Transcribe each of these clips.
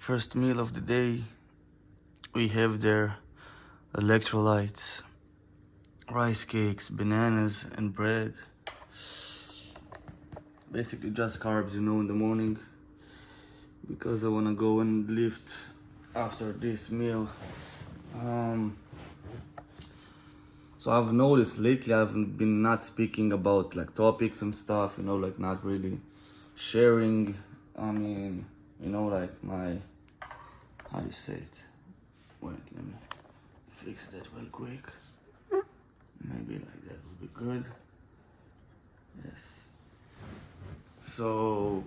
First meal of the day, we have there electrolytes, rice cakes, bananas, and bread. Basically just carbs, in the morning, because I wanna go and lift after this meal. So I've noticed lately I've been not speaking about like topics and stuff, like not really sharing. Like my, how do you say it? Wait, let me fix that real quick. Maybe like that would be good. Yes. So,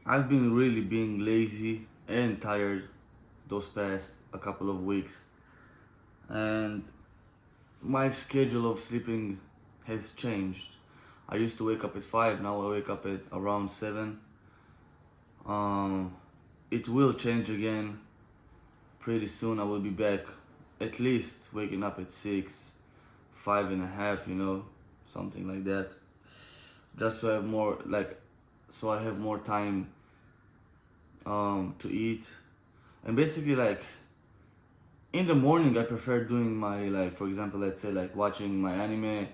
I've been really being lazy and tired those past a couple of weeks, and my schedule of sleeping has changed. I used to wake up at 5, now I wake up at around 7. It will change again pretty soon. I will be back at least waking up at 6, 5:30, something like that. Just so I have more time to eat. And basically, like, in the morning I prefer doing my, like, for example, let's say like watching my anime,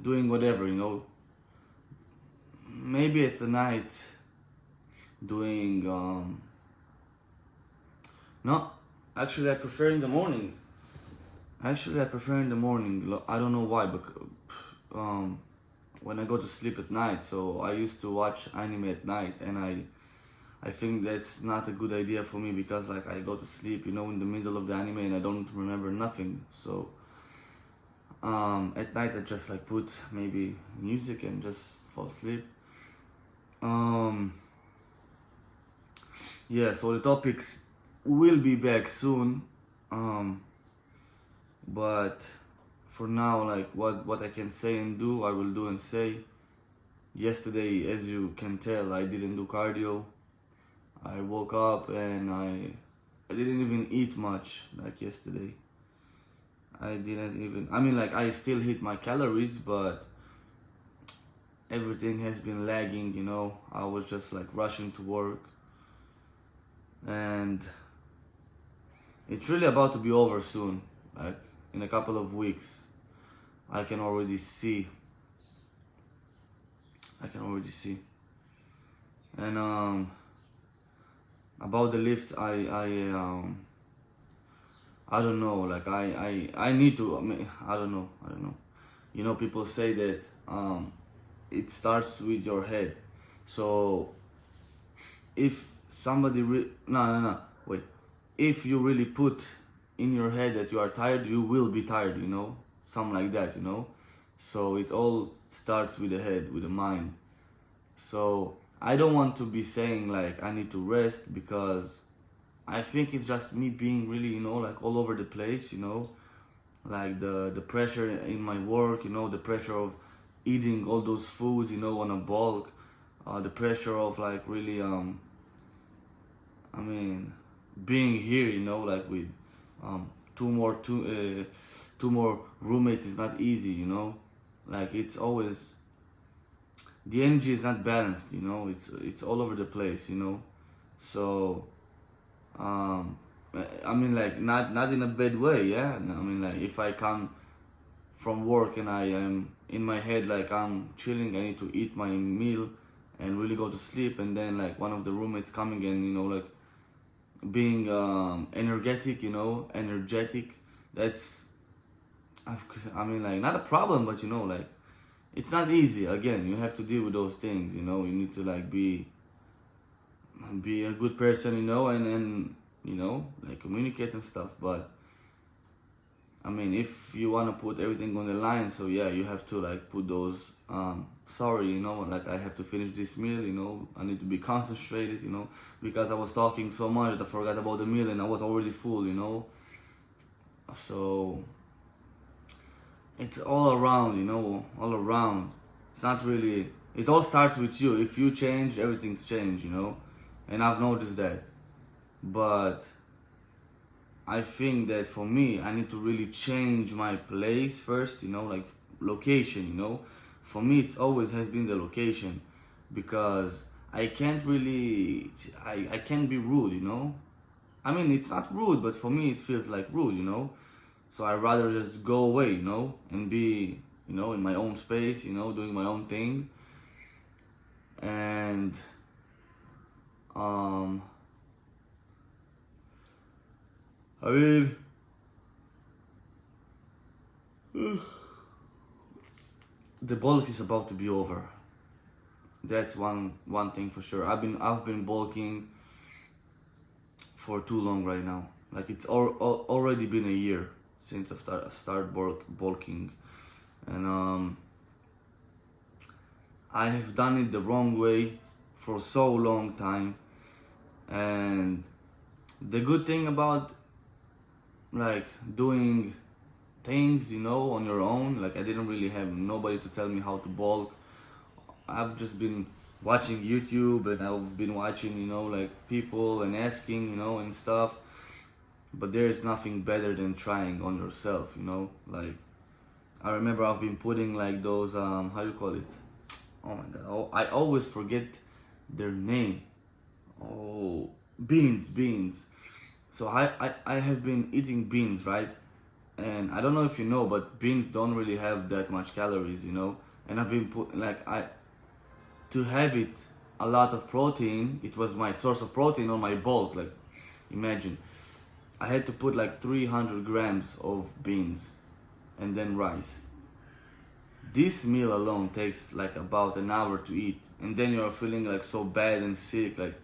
doing whatever, maybe at the night doing no, actually I prefer in the morning. I don't know why, but when I go to sleep at night, so I used to watch anime at night, and I think that's not a good idea for me, because like I go to sleep, in the middle of the anime, and I don't remember nothing. So at night I just like put maybe music and just fall asleep. Yeah, so the topics will be back soon. But for now, like what I can say and do, I will do and say. Yesterday, as you can tell, I didn't do cardio. I woke up and I didn't even eat much like yesterday. I still hit my calories, but everything has been lagging, I was just like rushing to work, and it's really about to be over soon. Like in a couple of weeks, I can already see. And about the lift, I don't know. Like I need to. I don't know. People say that it starts with your head. So if somebody no, wait. If you really put in your head that you are tired, you will be tired. Something like that. So it all starts with the head, with the mind. So I don't want to be saying like I need to rest, because I think it's just me being really, like all over the place, like the pressure in my work, the pressure of eating all those foods, on a bulk, the pressure of like really, being here, like with two more roommates is not easy, like it's always, the energy is not balanced, it's all over the place, so like not in a bad way, yeah. Like if I come from work and I am in my head like I'm chilling, I need to eat my meal and really go to sleep, and then like one of the roommates coming and like being energetic, that's like not a problem, but like it's not easy. Again, you have to deal with those things, you need to like be a good person, and like communicate and stuff. But if you want to put everything on the line, so yeah, you have to like put those sorry, like I have to finish this meal, I need to be concentrated, because I was talking so much that I forgot about the meal and I was already full, so it's all around, all around. It's not really, it all starts with you. If you change, everything's changed, and I've noticed that. But I think that for me, I need to really change my place first, like location, for me it's always has been the location, because I can't really, I can't be rude, you know. I mean, it's not rude, but for me it feels like rude, you know. So I rather just go away, you know, and be, you know, in my own space, you know, doing my own thing. And I mean, the bulk is about to be over. That's one thing for sure. I've been bulking for too long right now. Like it's already been a year since I started bulking, and I have done it the wrong way for so long time. And the good thing about like doing things, you know, on your own, like I didn't really have nobody to tell me how to bulk. I've just been watching YouTube, and I've been watching, you know, like people and asking, you know, and stuff. But there is nothing better than trying on yourself, you know. Like I remember I've been putting like those how you call it? Oh my god, I always forget their name. Oh, beans. So I have been eating beans, right? And I don't know if you know, but beans don't really have that much calories, you know. And I've been put like I to have it a lot of protein. It was my source of protein on my bulk. Like imagine, I had to put like 300 grams of beans, and then rice. This meal alone takes like about an hour to eat, and then you're feeling like so bad and sick. Like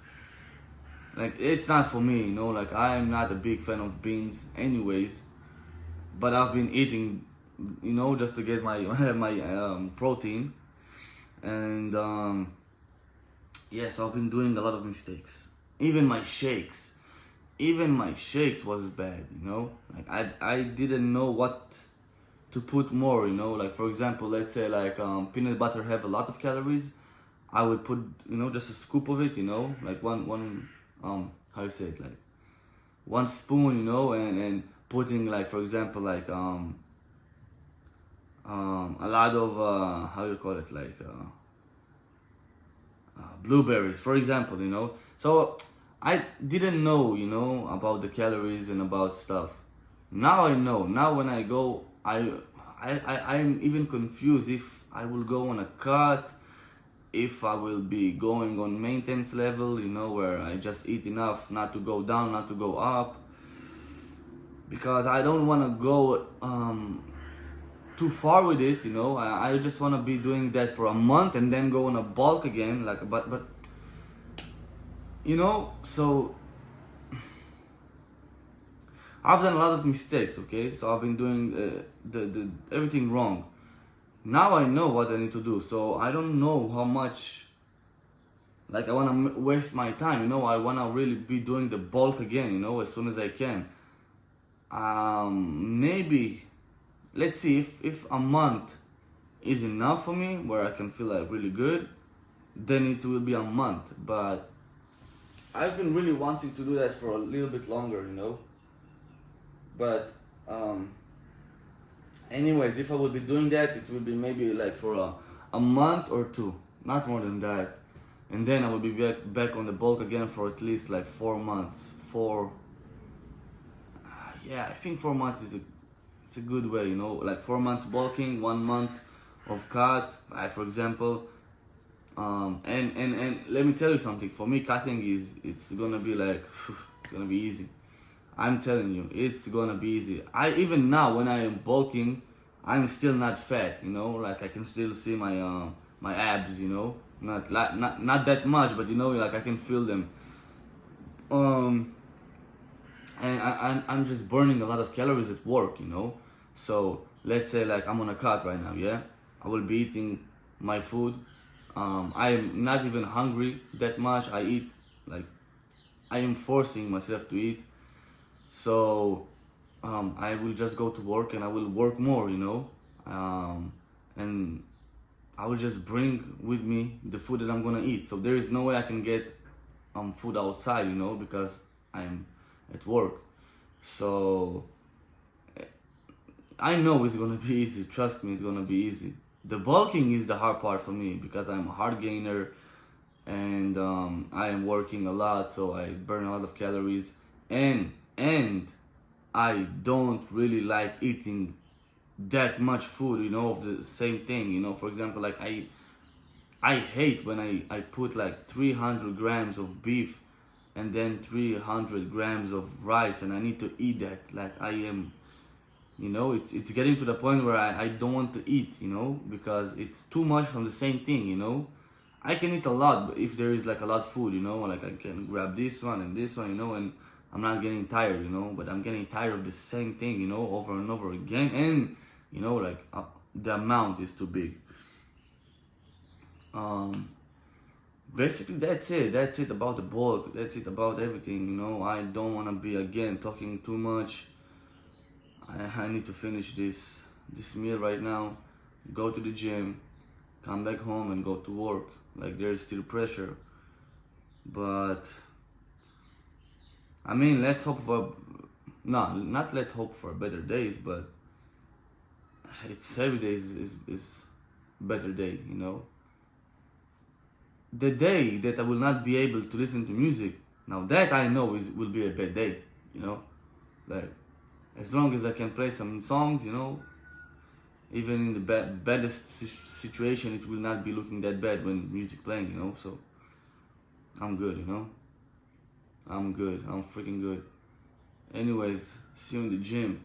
it's not for me, you know. Like I am not a big fan of beans, anyways. But I've been eating, you know, just to get my my protein. And yes, I've been doing a lot of mistakes. Even my shakes, was bad, you know. Like I didn't know what to put more, you know. Like for example, let's say like peanut butter have a lot of calories. I would put, you know, just a scoop of it, you know, like one how you say it, like 1 spoon, you know, and putting like for example like a lot of how you call it, like blueberries, for example, you know. So I didn't know, you know, about the calories and about stuff. Now I know. Now when I go, I'm even confused if I will go on a cut, if I will be going on maintenance level, you know, where I just eat enough not to go down, not to go up, because I don't want to go too far with it, you know. I just want to be doing that for a month and then go on a bulk again, like but you know. So I've done a lot of mistakes, okay. So I've been doing the everything wrong. Now I know what I need to do, so I don't know how much like I want to waste my time, you know. I want to really be doing the bulk again, you know, as soon as I can. Maybe let's see if a month is enough for me where I can feel like really good, then it will be a month. But I've been really wanting to do that for a little bit longer, you know. But anyways, if I would be doing that, it will be maybe like for a month or two, not more than that. And then I will be back on the bulk again for at least like 4 months. Yeah, I think 4 months is it's a good way, you know. Like 4 months bulking, 1 month of cut, for example. And let me tell you something. For me, cutting it's gonna be like it's gonna be easy. I'm telling you, it's gonna be easy. I even now when I am bulking, I'm still not fat, you know. Like I can still see my my abs, you know. Not that much, but you know, like I can feel them. And I'm just burning a lot of calories at work, you know. So let's say like I'm on a cut right now, yeah. I will be eating my food. I'm not even hungry that much. I eat like I am forcing myself to eat. So I will just go to work and I will work more, you know. And I will just bring with me the food that I'm gonna eat. So there is no way I can get food outside, you know, because I'm at work. So I know it's gonna be easy. Trust me, it's gonna be easy. The bulking is the hard part for me because I'm a hard gainer, and I am working a lot, so I burn a lot of calories, and I don't really like eating that much food, of the same thing. For example, like I hate when I put like 300 grams of beef and then 300 grams of rice, and I need to eat that. Like I am, it's getting to the point where I don't want to eat, because it's too much from the same thing. I can eat a lot, but if there is like a lot of food, like I can grab this one and this one, and I'm not getting tired, but I'm getting tired of the same thing, over and over again, and like the amount is too big. Basically that's it about the bulk, that's it about everything. I don't want to be again talking too much. I need to finish this meal right now, go to the gym, come back home and go to work. Like there's still pressure, but I mean, let's hope for, no, not let's hope for better days, but it's every day is better day. The day that I will not be able to listen to music, now that I know will be a bad day, like as long as I can play some songs, even in the baddest situation, it will not be looking that bad when music playing, so I'm good, I'm good, I'm freaking good. Anyways, see you in the gym.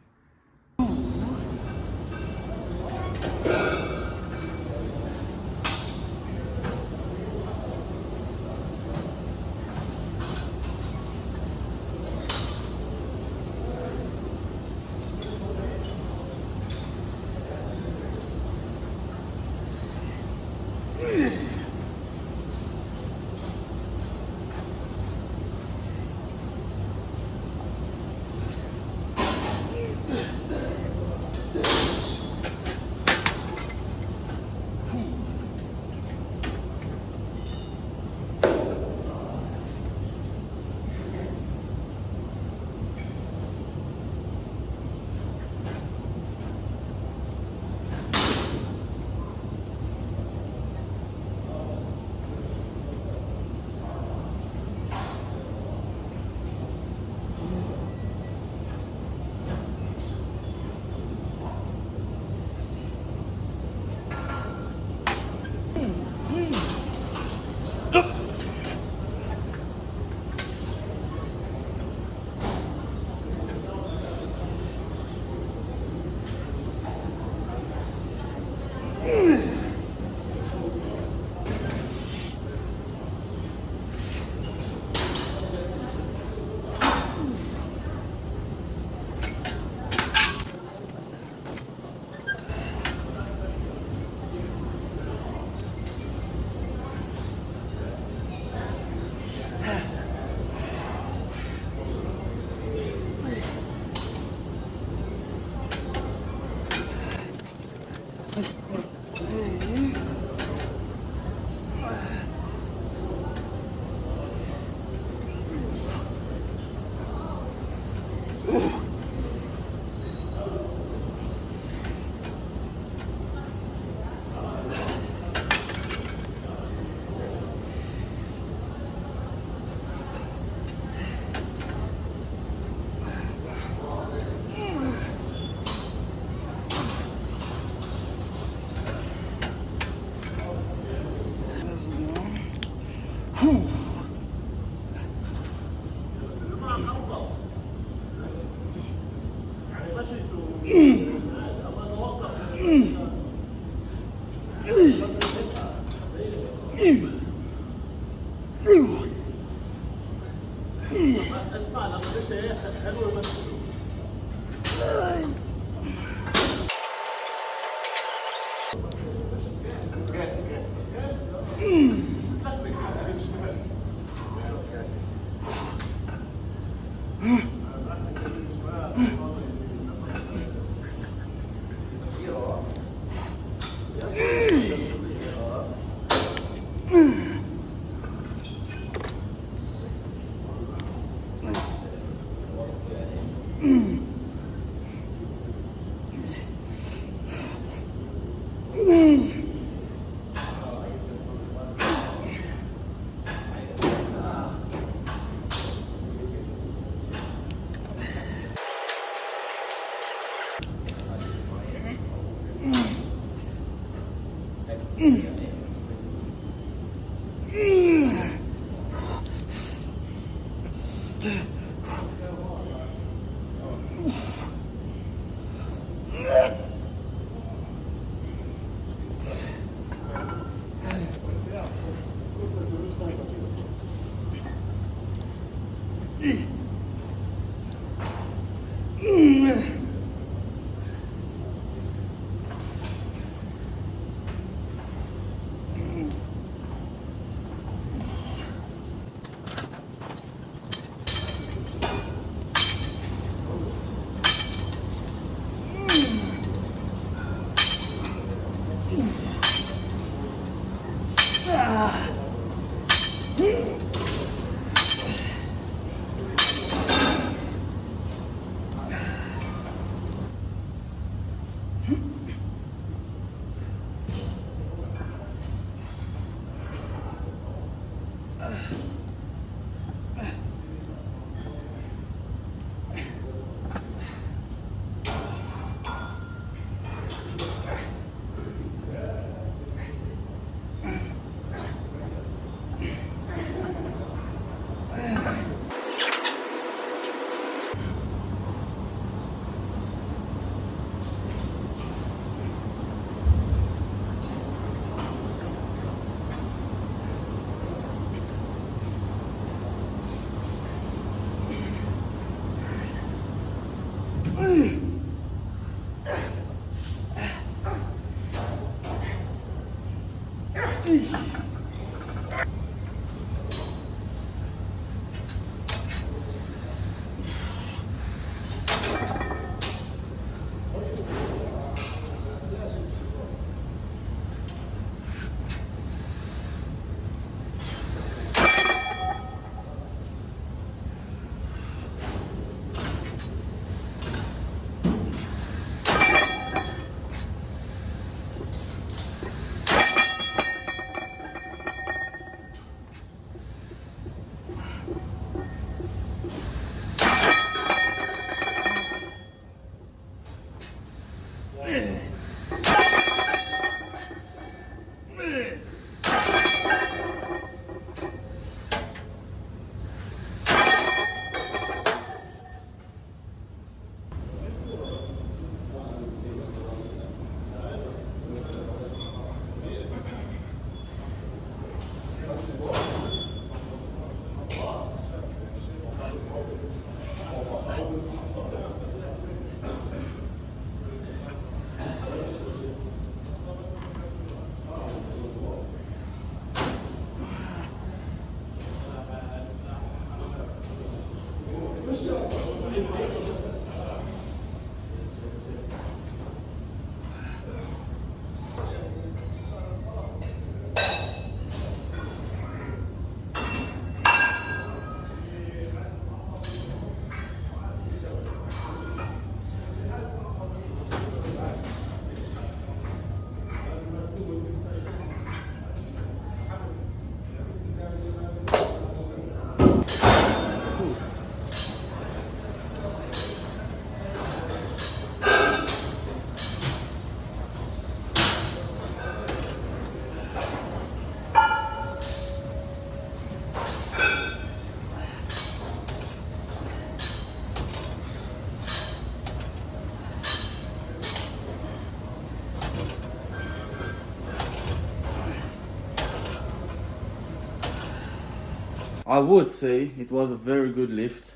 I would say it was a very good lift.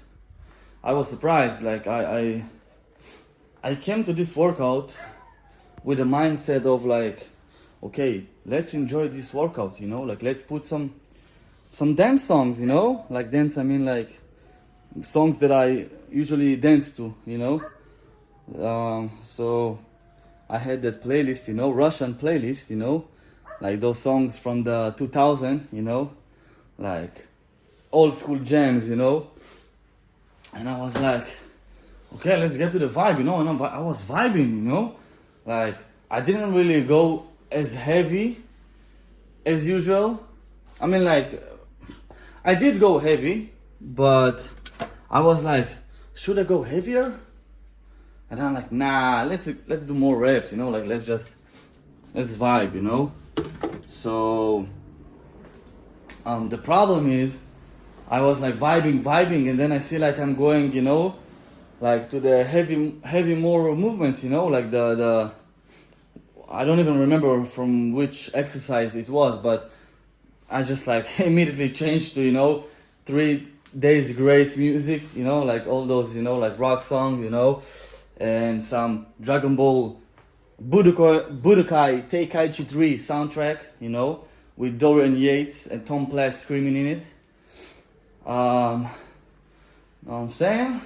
I was surprised. Like I came to this workout with a mindset of like, okay, let's enjoy this workout. You know, like let's put some dance songs. You know, like dance. I mean like songs that I usually dance to. You know, so I had that playlist. You know, Russian playlist. You know, like those songs from the 2000. You know, like old school jams, you know. And I was like, okay, let's get to the vibe, you know. And I was vibing, you know. Like, I didn't really go as heavy as usual. I mean, like, I did go heavy, but I was like, should I go heavier? And I'm like, nah, let's do more reps, you know. Like, let's just let's vibe, you know. So the problem is I was like vibing, and then I see like I'm going, you know, like to the heavy more movements, you know, like the I don't even remember from which exercise it was, but I just like immediately changed to, you know, 3 days grace music, you know, like all those, you know, like rock songs, you know, and some Dragon Ball Budokai Tenkaichi 3 soundtrack, you know, with Dorian Yates and Tom Platt screaming in it. Know what I'm saying?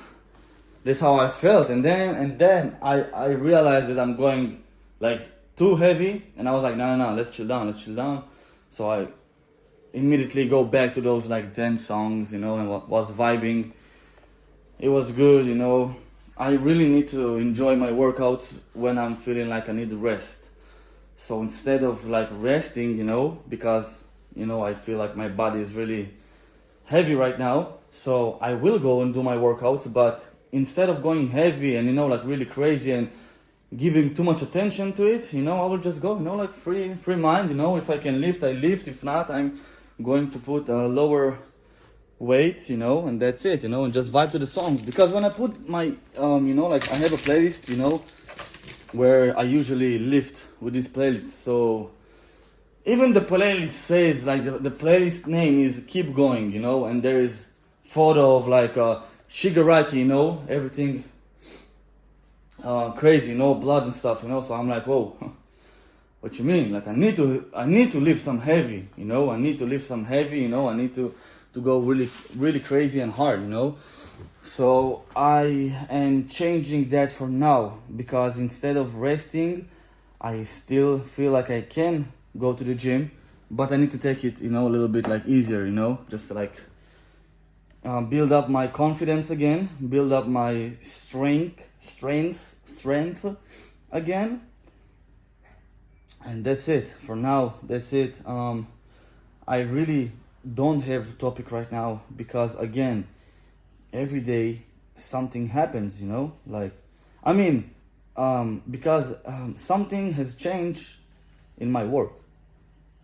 That's how I felt, and then I realized that I'm going like too heavy, and I was like, no, let's chill down. So I immediately go back to those like dance songs, you know, and was vibing. It was good, you know. I really need to enjoy my workouts when I'm feeling like I need rest. So instead of like resting, you know, because you know I feel like my body is really heavy right now, so I will go and do my workouts, but instead of going heavy and, you know, like really crazy and giving too much attention to it, you know, I will just go, you know, like free mind, you know. If I can lift, I lift. If not, I'm going to put lower weights, you know, and that's it, you know, and just vibe to the songs. Because when I put my you know, like I have a playlist, you know, where I usually lift with this playlist. So even the playlist says like the playlist name is Keep Going, you know, and there is photo of like Shigaraki, you know, everything crazy, you know, blood and stuff, you know. So I'm like, whoa, what you mean? Like I need to lift some heavy, you know. I need to lift some heavy, you know. I need to go really crazy and hard, you know. So I am changing that for now, because instead of resting, I still feel like I can go to the gym, but I need to take it, you know, a little bit like easier, you know, just to, like build up my confidence again, build up my strength again, and that's it for now. That's it. I really don't have a topic right now, because again, every day something happens, you know, like I mean, because something has changed in my work,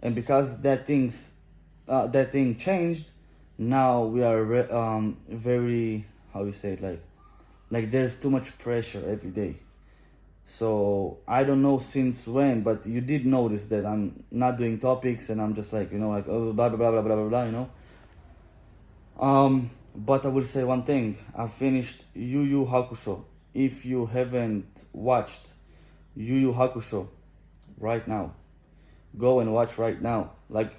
and because that thing changed, now we are very, how you say it, like there's too much pressure every day. So I don't know since when, but you did notice that I'm not doing topics, and I'm just like, you know, like, oh, blah blah blah blah blah blah blah, you know. But I will say one thing: I finished Yu Yu Hakusho. If you haven't watched Yu Yu Hakusho right now, go and watch right now. Like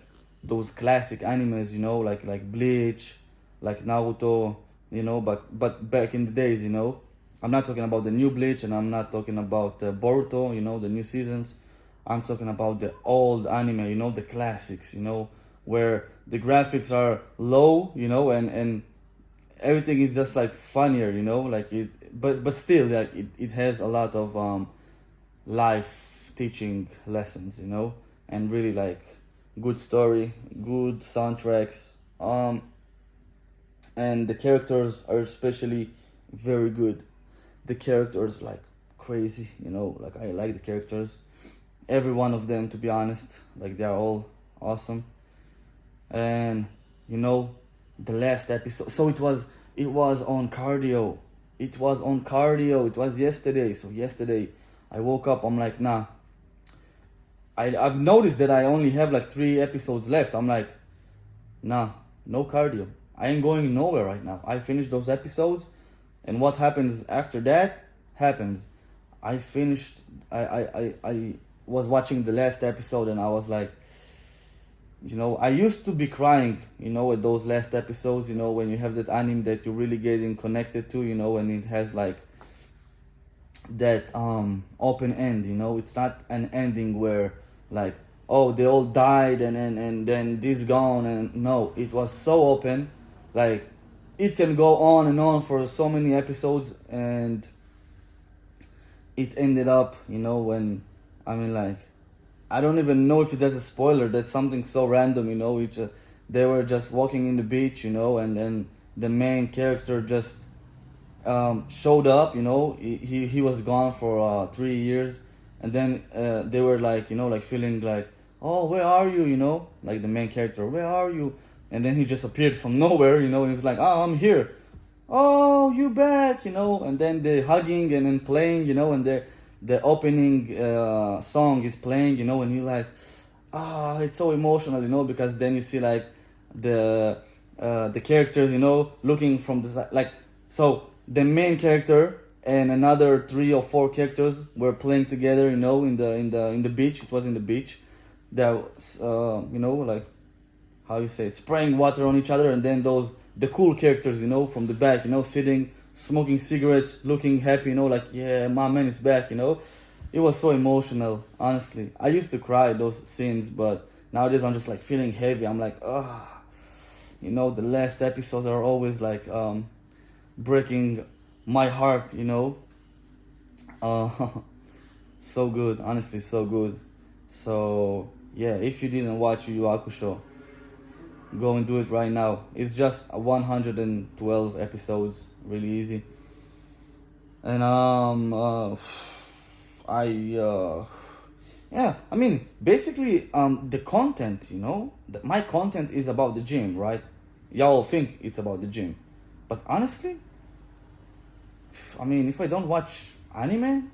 those classic animes, you know, like Bleach, like Naruto, you know. But back in the days, you know, I'm not talking about the new Bleach, and I'm not talking about Boruto, you know, the new seasons. I'm talking about the old anime, you know, the classics, you know, where the graphics are low, you know, and everything is just like funnier, you know, like it. But still, like it has a lot of life teaching lessons, you know, and really like good story, good soundtracks, and the characters are especially very good. The characters like crazy, you know, like I like the characters, every one of them, to be honest, like they are all awesome. And you know, the last episode, so it was on cardio, it was yesterday. So yesterday I woke up, I'm like, nah, I've noticed that I only have like 3 episodes left. I'm like, nah, no cardio. I ain't going nowhere right now. I finished those episodes, and what happens after that happens. I finished. I was watching the last episode, and I was like, you know, I used to be crying, you know, at those last episodes. You know, when you have that anime that you're really getting connected to, you know, and it has like that open end. You know, it's not an ending where like, oh, they all died and then this gone, and no, it was so open, like it can go on and on for so many episodes. And it ended up, you know, when, I mean, like, I don't even know if that's a spoiler. That's something so random, you know. They were just walking in the beach, you know, and then the main character just showed up, you know. He was gone for 3 years, and then they were like, like feeling like, oh, where are you, like the main character, where are you? And then he just appeared from nowhere, and he was like, oh, I'm here. Oh, you back, and then they're hugging and then playing, and the opening song is playing, and you're like, it's so emotional, because then you see like the characters, looking from the side, like, so the main character and another 3 or 4 characters were playing together, in the beach. It was in the beach. That was, like, how you say, spraying water on each other, and then the cool characters, from the back, sitting, smoking cigarettes, looking happy, like, yeah, my man is back, It was so emotional, honestly. I used to cry those scenes, but nowadays I'm just like feeling heavy. I'm like, the last episodes are always like breaking my heart, Uh, so good, honestly, so good. So yeah, if you didn't watch Yu Yu Hakusho, go and do it right now. It's just 112 episodes, really easy. And I yeah, I mean, basically, the content, my content is about the gym, right? Y'all think it's about the gym, but honestly, I mean, if I don't watch anime,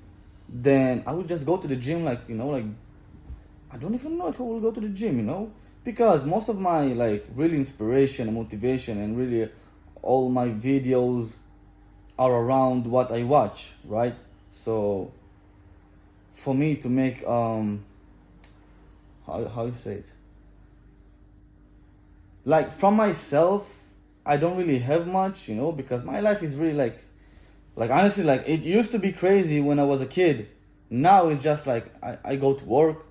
then I would just go to the gym, like, like, I don't even know if I will go to the gym, because most of my, like, really inspiration and motivation and really all my videos are around what I watch, right? So for me to make how you say it, like, from myself, I don't really have much, because my life is really like honestly, like, it used to be crazy when I was a kid. Now it's just like I go to work,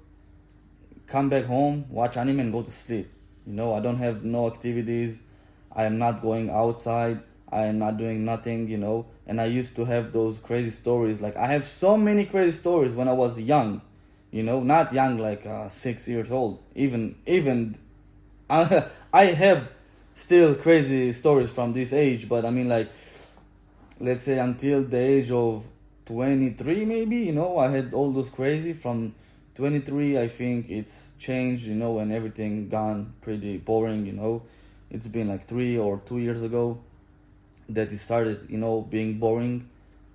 come back home, watch anime, and go to sleep. I don't have no activities. I am not going outside. I am not doing nothing, And I used to have those crazy stories. Like, I have so many crazy stories when I was young, not young like 6 years old. Even I have still crazy stories from this age, but I mean, like, let's say until the age of 23, maybe, I had all those crazy. From 23, I think it's changed, and everything gone pretty boring. It's been like 3 or 2 years ago that it started, being boring,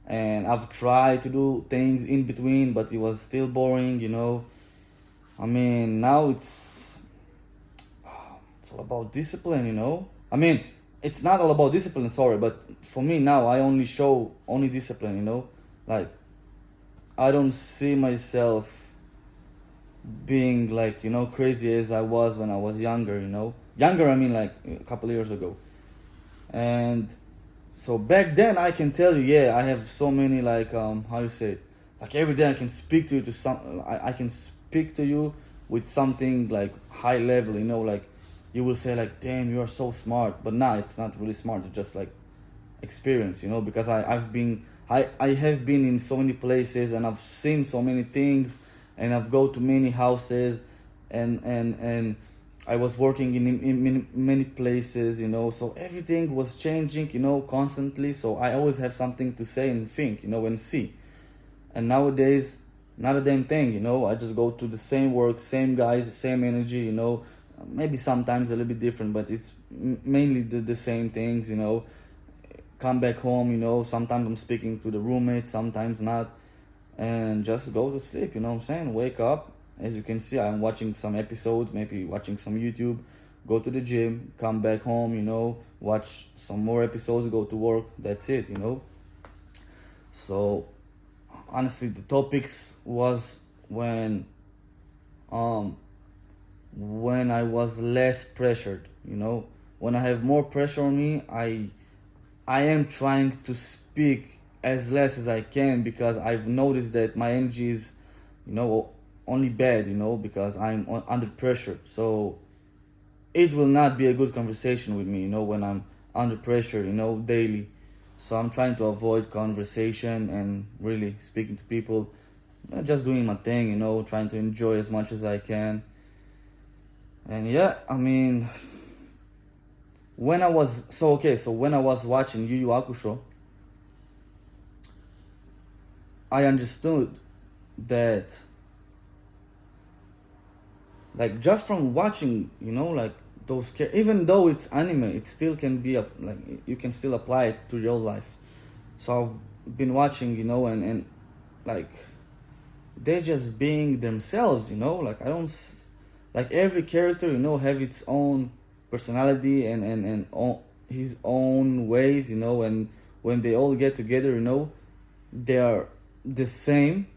and I've tried to do things in between, but it was still boring. I mean, now it's all about discipline. I mean, it's not all about discipline, sorry, but for me now, I only show only discipline. Like, I don't see myself being like, crazy as I was when I was younger. Younger, I mean, like, a couple of years ago. And so back then, I can tell you, yeah, I have so many, like, how you say it, like, every day I can speak to you to some, I can speak to you with something like high level, like, you will say like, damn, you are so smart, but nah, it's not really smart, it's just like experience, because I have been in so many places, and I've seen so many things, and I've go to many houses, and I was working in many places, so everything was changing, constantly. So I always have something to say and think, and see. And nowadays, not a damn thing, I just go to the same work, same guys, same energy, maybe sometimes a little bit different, but it's mainly the same things, come back home, sometimes I'm speaking to the roommates, sometimes not, and just go to sleep, what I'm saying? Wake up. As you can see, I'm watching some episodes, maybe watching some YouTube, go to the gym, come back home, watch some more episodes, go to work. That's it, So honestly, the topics was when I was less pressured, when I have more pressure on me, I am trying to speak as less as I can, because I've noticed that my energy is, only bad, because I'm under pressure. So it will not be a good conversation with me, when I'm under pressure, daily. So I'm trying to avoid conversation and really speaking to people, just doing my thing, trying to enjoy as much as I can. And yeah, I mean, when I was when I was watching Yu Yu Hakusho, I understood that, like, just from watching, like even though it's anime, it still can be like you can still apply it to real life. So I've been watching, and like they're just being themselves, like I don't like every character, have its own personality and his own ways, and when they all get together, they are the same.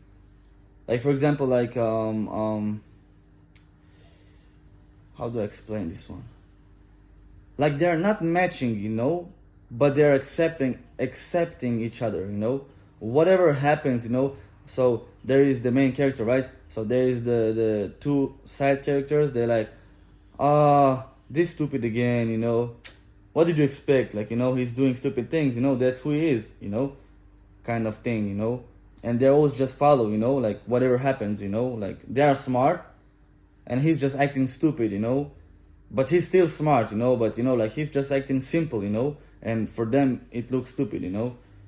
Like, for example, like how do I explain this one? Like, they're not matching, but they're accepting each other, whatever happens, so there is the main character, right? So there is the two side characters. They're like, this stupid again, what did you expect? Like, he's doing stupid things, that's who he is, kind of thing, and they always just follow, like whatever happens, like they are smart and he's just acting stupid, but he's still smart, but like he's just acting simple, and for them it looks stupid,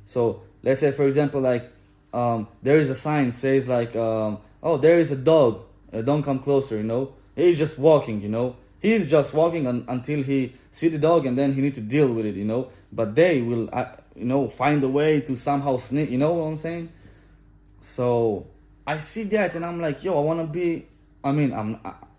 So let's say, for example, like there is a sign says like, oh, there is a dog, don't come closer, he's just walking, he's just walking until he see the dog, and then he need to deal with it, but they will find a way to somehow sneak, you know what I'm saying? So I see that and I'm like, yo, I want to be, I mean,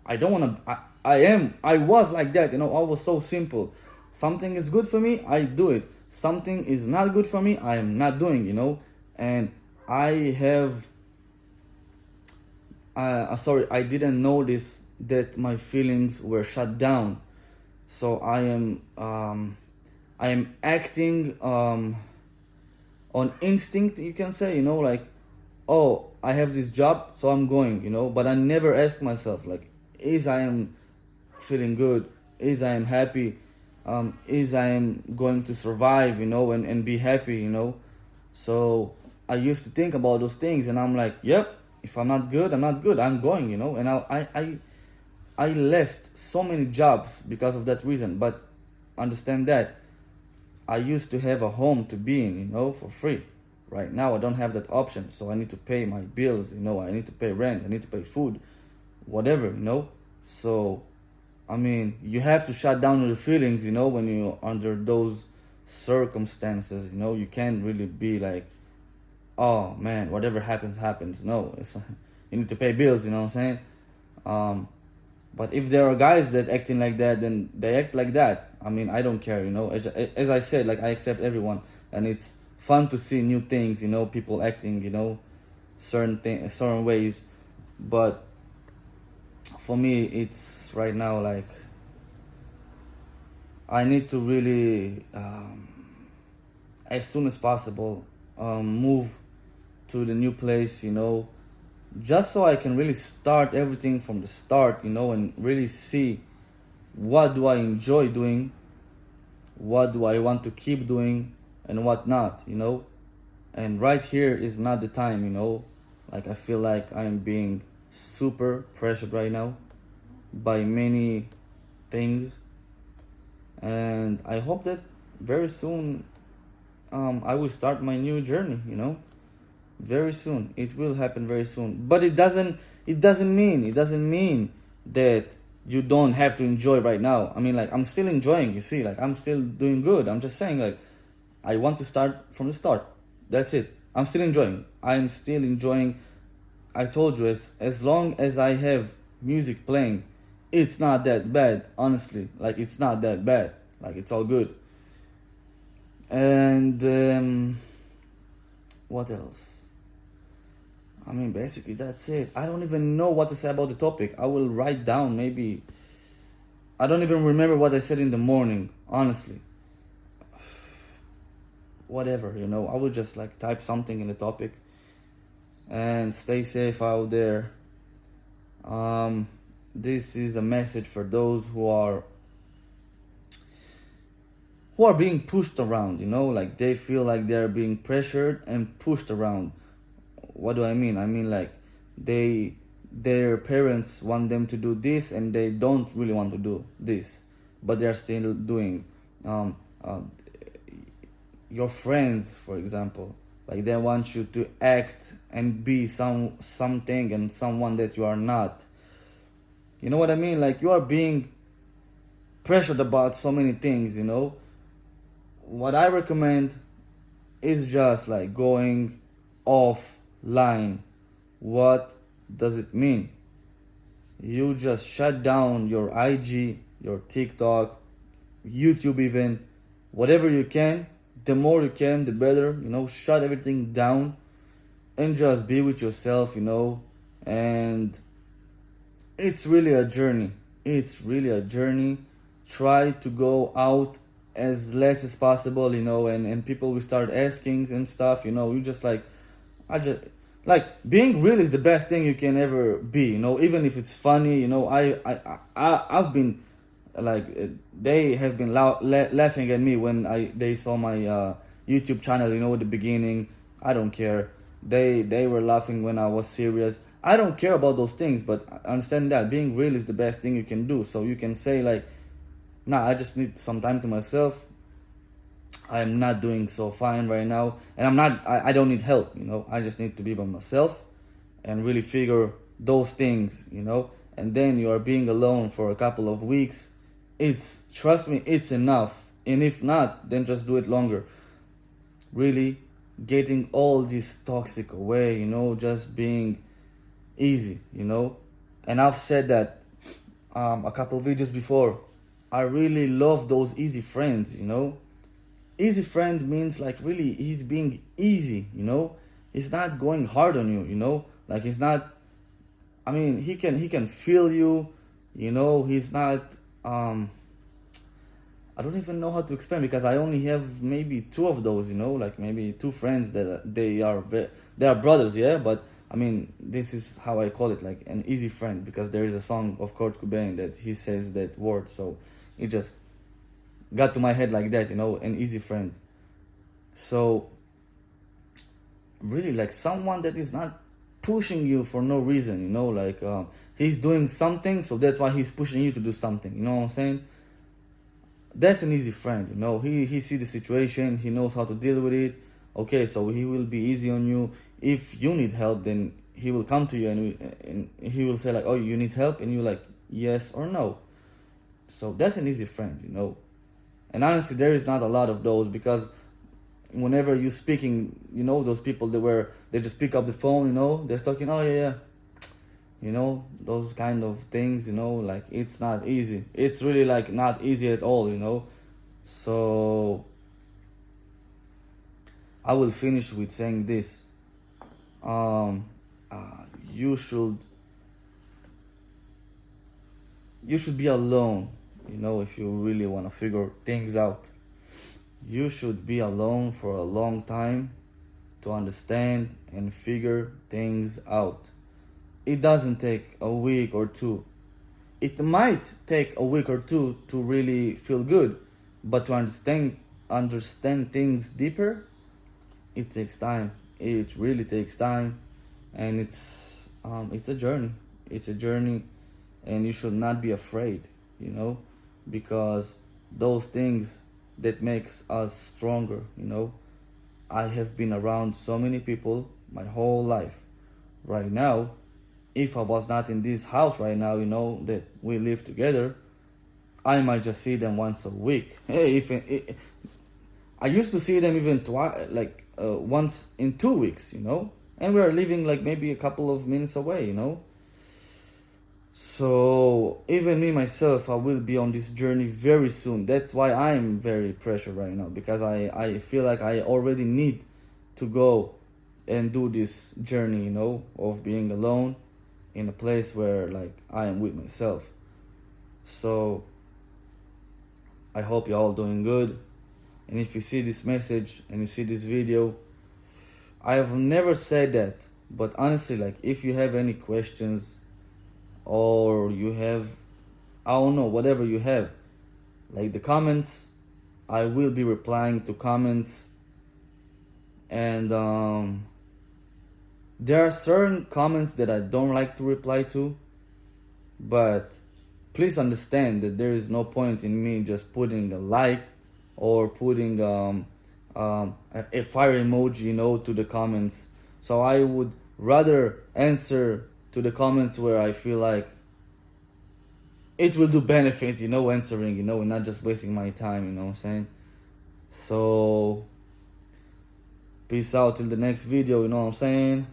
I don't want to, I was like that, I was so simple. Something is good for me, I do it. Something is not good for me, I am not doing, and I have, sorry, I didn't notice that my feelings were shut down. So I am acting on instinct, you can say, like, oh, I have this job, so I'm going, but I never ask myself, like, is I am feeling good, is I am happy, is I am going to survive, and be happy, So I used to think about those things, and I'm like, yep, if I'm not good, I'm not good, I'm going, and I left so many jobs because of that reason. But understand that I used to have a home to be in, for free. Right now I don't have that option, so I need to pay my bills, I need to pay rent, I need to pay food, whatever, So I mean, you have to shut down your feelings, when you're under those circumstances, you can't really be like, oh man, whatever happens. No, you need to pay bills, you know what I'm saying? But if there are guys that acting like that, then they act like that. I mean, I don't care, As I said, like, I accept everyone, and it's fun to see new things, people acting, certain ways. But for me, it's right now like I need to really, as soon as possible, move to the new place, just so I can really start everything from the start, and really see what do I enjoy doing, what do I want to keep doing, and what not, And right here is not the time, Like, I feel like I'm being super pressured right now by many things, and I hope that very soon I will start my new journey, very soon. It will happen very soon. But it doesn't mean that you don't have to enjoy right now. I mean, like, I'm still enjoying, you see, like, I'm still doing good. I'm just saying, like, I want to start from the start. That's it. I'm still enjoying. I told you, as long as I have music playing, it's not that bad, honestly. Like, it's not that bad. Like, it's all good. And what else? I mean, basically, that's it. I don't even know what to say about the topic. I will write down, maybe. I don't even remember what I said in the morning, honestly. Whatever, I will just, like, type something in the topic. And stay safe out there. This is a message for those who are being pushed around, like, they feel like they're being pressured and pushed around. What do I mean? I mean, like, their parents want them to do this and they don't really want to do this, but they're still doing. Your friends, for example, Like they want you to act and be something and someone that you are not. You know what I mean? Like you are being pressured about so many things, you know. What I recommend is just like going offline. What does it mean? You just shut down your IG, your TikTok, YouTube, even whatever you can. The more you can, the better. You know, shut everything down and just be with yourself. You know, and it's really a journey. It's really a journey. Try to go out as less as possible. You know, and people will start asking and stuff. You know, you just like I just like being real is the best thing you can ever be. You know, even if it's funny. You know, I've been like they have been laughing at me when they saw my YouTube channel. You know, at the beginning, I don't care. They were laughing when I was serious. I don't care about those things, but I understand that being real is the best thing you can do. So you can say like, nah, I just need some time to myself. I'm not doing so fine right now, and I don't need help, you know. I just need to be by myself and really figure those things, you know. And then you are being alone for a couple of weeks. Trust me, it's enough. And if not, then just do it longer. Really getting all this toxic away, you know, just being easy, you know. And I've said that a couple of videos before. I really love those easy friends, you know. Easy friend means like really he's being easy, you know. He's not going hard on you, you know. Like he's not. I mean, he can feel you, you know. He's not. I don't even know how to explain because I only have maybe two of those, you know, like maybe two friends that they are brothers, yeah. But I mean, this is how I call it, like an easy friend, because there is a song of Kurt Cobain that he says that word, so it just got to my head like that, you know, an easy friend. So really like someone that is not pushing you for no reason, you know, like he's doing something, so that's why he's pushing you to do something, you know what I'm saying? That's an easy friend, you know. He see the situation, he knows how to deal with it. Okay, so he will be easy on you. If you need help, then he will come to you and he will say like, oh, you need help, and you like yes or no. So that's an easy friend, you know. And honestly, there is not a lot of those, because whenever you're speaking, you know, those people they just pick up the phone, you know, they're talking, oh yeah, you know, those kind of things, you know, like it's not easy. It's really like not easy at all, you know. So I will finish with saying this. You should be alone, you know, if you really want to figure things out. You should be alone for a long time to understand and figure things out. It doesn't take a week or two. It might take a week or two to really feel good, but to understand things deeper, it takes time. It really takes time, and it's a journey. It's a journey, and you should not be afraid, you know, because those things that makes us stronger, you know. I have been around so many people my whole life. Right now, if I was not in this house right now, you know, that we live together, I might just see them once a week. Hey, I used to see them even twice, like once in 2 weeks, you know, and we are living like maybe a couple of minutes away, you know. So even me myself, I will be on this journey very soon. That's why I'm very pressured right now, because I feel like I already need to go and do this journey, you know, of being alone in a place where like I am with myself. So I hope you're all doing good. And if you see this message and you see this video, I have never said that, but honestly, like if you have any questions, or you have, I don't know, whatever you have, like the comments, I will be replying to comments. And there are certain comments that I don't like to reply to, but please understand that there is no point in me just putting a like or putting a fire emoji, you know, to the comments. So I would rather answer to the comments where I feel like it will do benefit, you know, answering, you know, and not just wasting my time, you know what I'm saying? So peace out till the next video, you know what I'm saying?